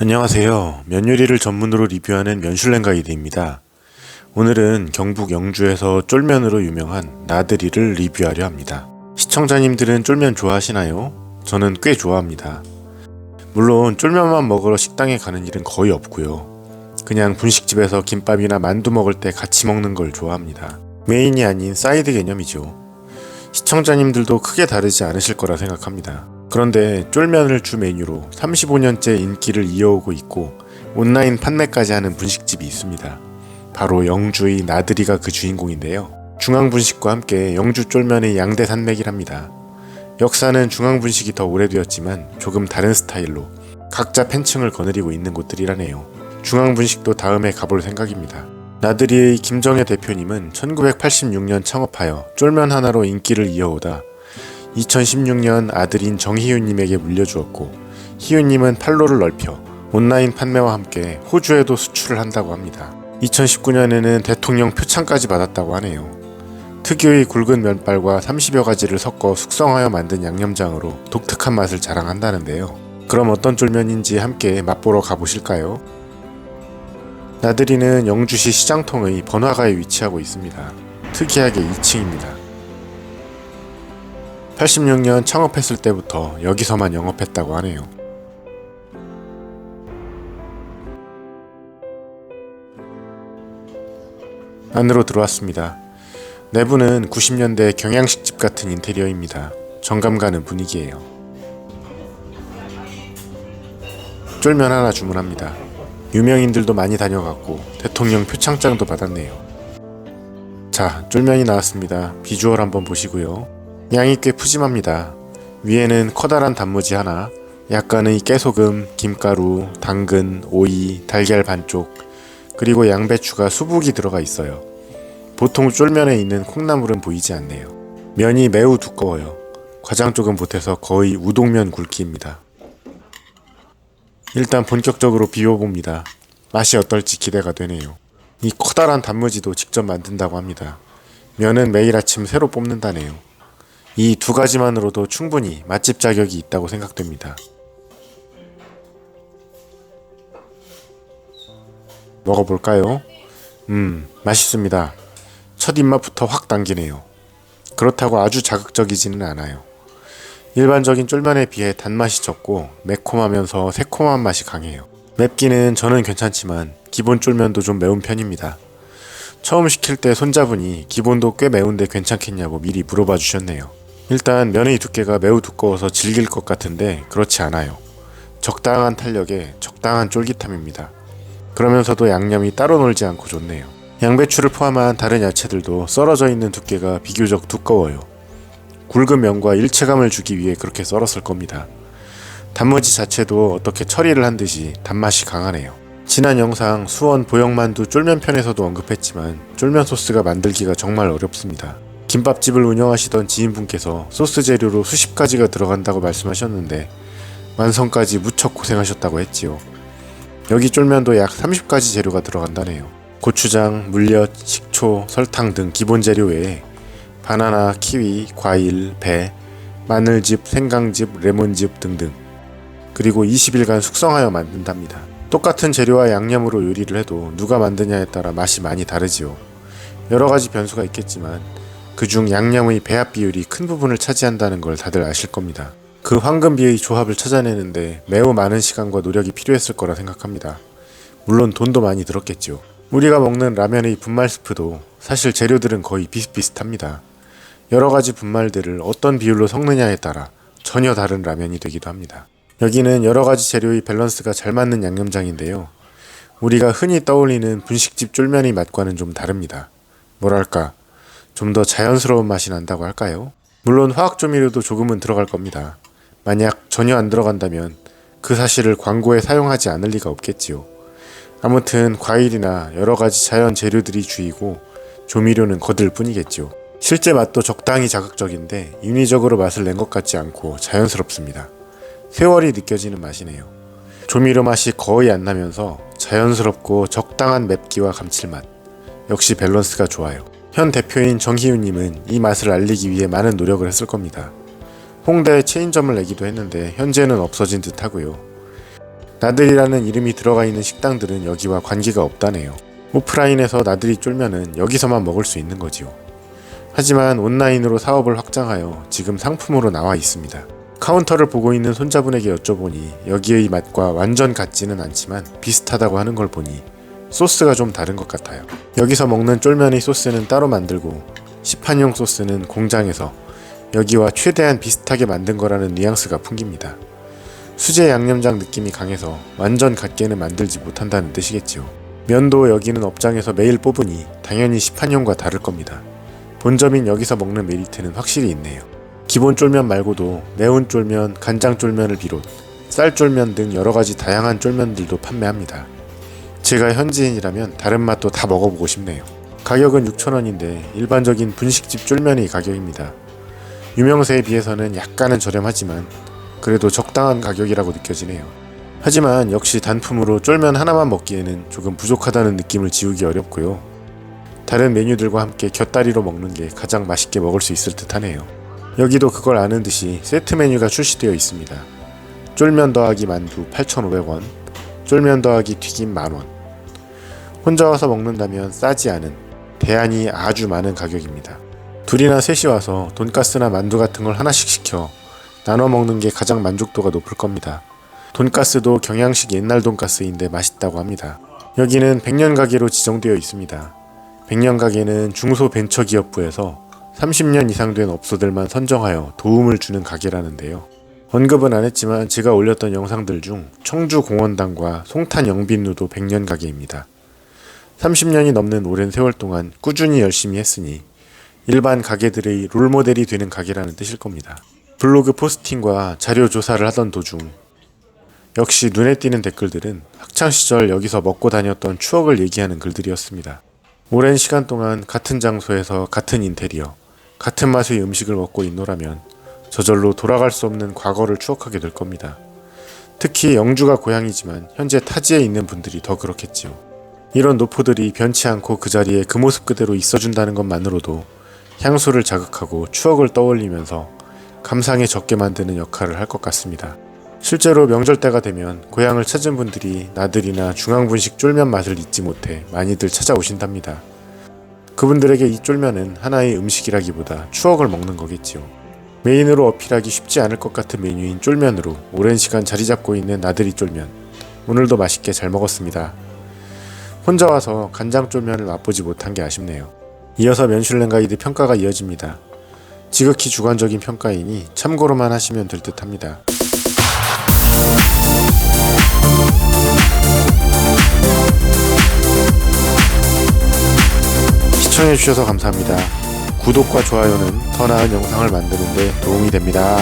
안녕하세요. 면 요리를 전문으로 리뷰하는 면슐랭 가이드입니다. 오늘은 경북 영주에서 쫄면으로 유명한 나들이를 리뷰하려 합니다. 시청자님들은 쫄면 좋아하시나요? 저는 꽤 좋아합니다. 물론 쫄면만 먹으러 식당에 가는 일은 거의 없고요. 그냥 분식집에서 김밥이나 만두 먹을 때 같이 먹는 걸 좋아합니다. 메인이 아닌 사이드 개념이죠. 시청자님들도 크게 다르지 않으실 거라 생각합니다. 그런데 쫄면을 주 메뉴로 35년째 인기를 이어오고 있고 온라인 판매까지 하는 분식집이 있습니다. 바로 영주의 나들이가 그 주인공인데요. 중앙분식과 함께 영주 쫄면의 양대 산맥이랍니다. 역사는 중앙분식이 더 오래되었지만 조금 다른 스타일로 각자 팬층을 거느리고 있는 곳들이라네요. 중앙분식도 다음에 가볼 생각입니다. 나들이의 김정혜 대표님은 1986년 창업하여 쫄면 하나로 인기를 이어오다 2016년 아들인 정희윤님에게 물려주었고, 희윤님은 판로를 넓혀 온라인 판매와 함께 호주에도 수출을 한다고 합니다. 2019년에는 대통령 표창까지 받았다고 하네요. 특유의 굵은 면발과 30여 가지를 섞어 숙성하여 만든 양념장으로 독특한 맛을 자랑한다는데요. 그럼 어떤 쫄면인지 함께 맛보러 가보실까요? 나들이는 영주시 시장통의 번화가에 위치하고 있습니다. 특이하게 2층입니다. 86년 창업했을 때부터 여기서만 영업했다고 하네요. 안으로 들어왔습니다. 내부는 90년대 경양식집 같은 인테리어입니다. 정감 가는 분위기예요. 쫄면 하나 주문합니다. 유명인들도 많이 다녀갔고 대통령 표창장도 받았네요. 자, 쫄면이 나왔습니다. 비주얼 한번 보시고요. 양이 꽤 푸짐합니다. 위에는 커다란 단무지 하나, 약간의 깨소금, 김가루, 당근, 오이, 달걀 반쪽, 그리고 양배추가 수북이 들어가 있어요. 보통 쫄면에 있는 콩나물은 보이지 않네요. 면이 매우 두꺼워요. 과장 쪽은 못해서 거의 우동면 굵기입니다. 일단 본격적으로 비워봅니다. 맛이 어떨지 기대가 되네요. 이 커다란 단무지도 직접 만든다고 합니다. 면은 매일 아침 새로 뽑는다네요. 이 두 가지만으로도 충분히 맛집 자격이 있다고 생각됩니다. 먹어볼까요? 맛있습니다. 첫 입맛부터 확 당기네요. 그렇다고 아주 자극적이지는 않아요. 일반적인 쫄면에 비해 단맛이 적고 매콤하면서 새콤한 맛이 강해요. 맵기는 저는 괜찮지만 기본 쫄면도 좀 매운 편입니다. 처음 시킬 때 손자분이 기본도 꽤 매운데 괜찮겠냐고 미리 물어봐 주셨네요. 일단 면의 두께가 매우 두꺼워서 질길 것 같은데 그렇지 않아요. 적당한 탄력에 적당한 쫄깃함입니다. 그러면서도 양념이 따로 놀지 않고 좋네요. 양배추를 포함한 다른 야채들도 썰어져 있는 두께가 비교적 두꺼워요. 굵은 면과 일체감을 주기 위해 그렇게 썰었을 겁니다. 단무지 자체도 어떻게 처리를 한 듯이 단맛이 강하네요. 지난 영상 수원 보영만두 쫄면 편에서도 언급했지만 쫄면 소스가 만들기가 정말 어렵습니다. 김밥집을 운영하시던 지인분께서 소스 재료로 수십 가지가 들어간다고 말씀하셨는데 완성까지 무척 고생하셨다고 했지요. 여기 쫄면도 약 30가지 재료가 들어간다네요. 고추장, 물엿, 식초, 설탕 등 기본 재료 외에 바나나, 키위, 과일, 배, 마늘즙, 생강즙, 레몬즙 등등, 그리고 20일간 숙성하여 만든답니다. 똑같은 재료와 양념으로 요리를 해도 누가 만드냐에 따라 맛이 많이 다르지요. 여러가지 변수가 있겠지만 그중 양념의 배합 비율이 큰 부분을 차지한다는 걸 다들 아실 겁니다. 그 황금비의 조합을 찾아내는데 매우 많은 시간과 노력이 필요했을 거라 생각합니다. 물론 돈도 많이 들었겠죠. 우리가 먹는 라면의 분말 스프도 사실 재료들은 거의 비슷비슷합니다. 여러가지 분말들을 어떤 비율로 섞느냐에 따라 전혀 다른 라면이 되기도 합니다. 여기는 여러가지 재료의 밸런스가 잘 맞는 양념장인데요. 우리가 흔히 떠올리는 분식집 쫄면의 맛과는 좀 다릅니다. 뭐랄까, 좀 더 자연스러운 맛이 난다고 할까요? 물론 화학조미료도 조금은 들어갈 겁니다. 만약 전혀 안 들어간다면 그 사실을 광고에 사용하지 않을 리가 없겠지요. 아무튼 과일이나 여러가지 자연 재료들이 주이고 조미료는 거들 뿐이겠죠. 실제 맛도 적당히 자극적인데 인위적으로 맛을 낸 것 같지 않고 자연스럽습니다. 세월이 느껴지는 맛이네요. 조미료 맛이 거의 안 나면서 자연스럽고 적당한 맵기와 감칠맛, 역시 밸런스가 좋아요. 현 대표인 정희윤님은 이 맛을 알리기 위해 많은 노력을 했을 겁니다. 홍대에 체인점을 내기도 했는데 현재는 없어진 듯 하고요. 나들이라는 이름이 들어가 있는 식당들은 여기와 관계가 없다네요. 오프라인에서 나들이 쫄면은 여기서만 먹을 수 있는 거지요. 하지만 온라인으로 사업을 확장하여 지금 상품으로 나와 있습니다. 카운터를 보고 있는 손자분에게 여쭤보니 여기의 맛과 완전 같지는 않지만 비슷하다고 하는 걸 보니 소스가 좀 다른 것 같아요. 여기서 먹는 쫄면의 소스는 따로 만들고 시판용 소스는 공장에서 여기와 최대한 비슷하게 만든 거라는 뉘앙스가 풍깁니다. 수제 양념장 느낌이 강해서 완전 같게는 만들지 못한다는 뜻이겠지요. 면도 여기는 업장에서 매일 뽑으니 당연히 시판용과 다를 겁니다. 본점인 여기서 먹는 메리트는 확실히 있네요. 기본 쫄면 말고도 매운 쫄면, 간장 쫄면을 비롯 쌀 쫄면 등 여러가지 다양한 쫄면들도 판매합니다. 제가 현지인이라면 다른 맛도 다 먹어보고 싶네요. 가격은 6,000원인데 일반적인 분식집 쫄면의 가격입니다. 유명세에 비해서는 약간은 저렴하지만 그래도 적당한 가격이라고 느껴지네요. 하지만 역시 단품으로 쫄면 하나만 먹기에는 조금 부족하다는 느낌을 지우기 어렵고요. 다른 메뉴들과 함께 곁다리로 먹는 게 가장 맛있게 먹을 수 있을 듯 하네요. 여기도 그걸 아는 듯이 세트 메뉴가 출시되어 있습니다. 쫄면 더하기 만두 8,500원, 쫄면 더하기 튀김 10,000원. 혼자 와서 먹는다면 싸지 않은 대안이 아주 많은 가격입니다. 둘이나 셋이 와서 돈가스나 만두 같은 걸 하나씩 시켜 나눠 먹는 게 가장 만족도가 높을 겁니다. 돈가스도 경양식 옛날 돈가스인데 맛있다고 합니다. 여기는 100년 가게로 지정되어 있습니다. 100년 가게는 중소벤처기업부에서 30년 이상 된 업소들만 선정하여 도움을 주는 가게라는데요. 언급은 안 했지만 제가 올렸던 영상들 중 청주공원당과 송탄영빈루도 100년 가게입니다. 30년이 넘는 오랜 세월 동안 꾸준히 열심히 했으니 일반 가게들의 롤모델이 되는 가게라는 뜻일 겁니다. 블로그 포스팅과 자료 조사를 하던 도중 역시 눈에 띄는 댓글들은 학창시절 여기서 먹고 다녔던 추억을 얘기하는 글들이었습니다. 오랜 시간 동안 같은 장소에서 같은 인테리어, 같은 맛의 음식을 먹고 있노라면 저절로 돌아갈 수 없는 과거를 추억하게 될 겁니다. 특히 영주가 고향이지만 현재 타지에 있는 분들이 더 그렇겠지요. 이런 노포들이 변치 않고 그 자리에 그 모습 그대로 있어준다는 것만으로도 향수를 자극하고 추억을 떠올리면서 감상에 적게 만드는 역할을 할 것 같습니다. 실제로 명절 때가 되면 고향을 찾은 분들이 나들이나 중앙분식 쫄면 맛을 잊지 못해 많이들 찾아오신답니다. 그분들에게 이 쫄면은 하나의 음식이라기보다 추억을 먹는 거겠지요. 메인으로 어필하기 쉽지 않을 것 같은 메뉴인 쫄면으로 오랜 시간 자리 잡고 있는 나들이 쫄면. 오늘도 맛있게 잘 먹었습니다. 혼자 와서 간장 쫄면을 맛보지 못한 게 아쉽네요. 이어서 면슐랭 가이드 평가가 이어집니다. 지극히 주관적인 평가이니 참고로만 하시면 될 듯 합니다. 시청해주셔서 감사합니다. 구독과 좋아요는 더 나은 영상을 만드는 데 도움이 됩니다.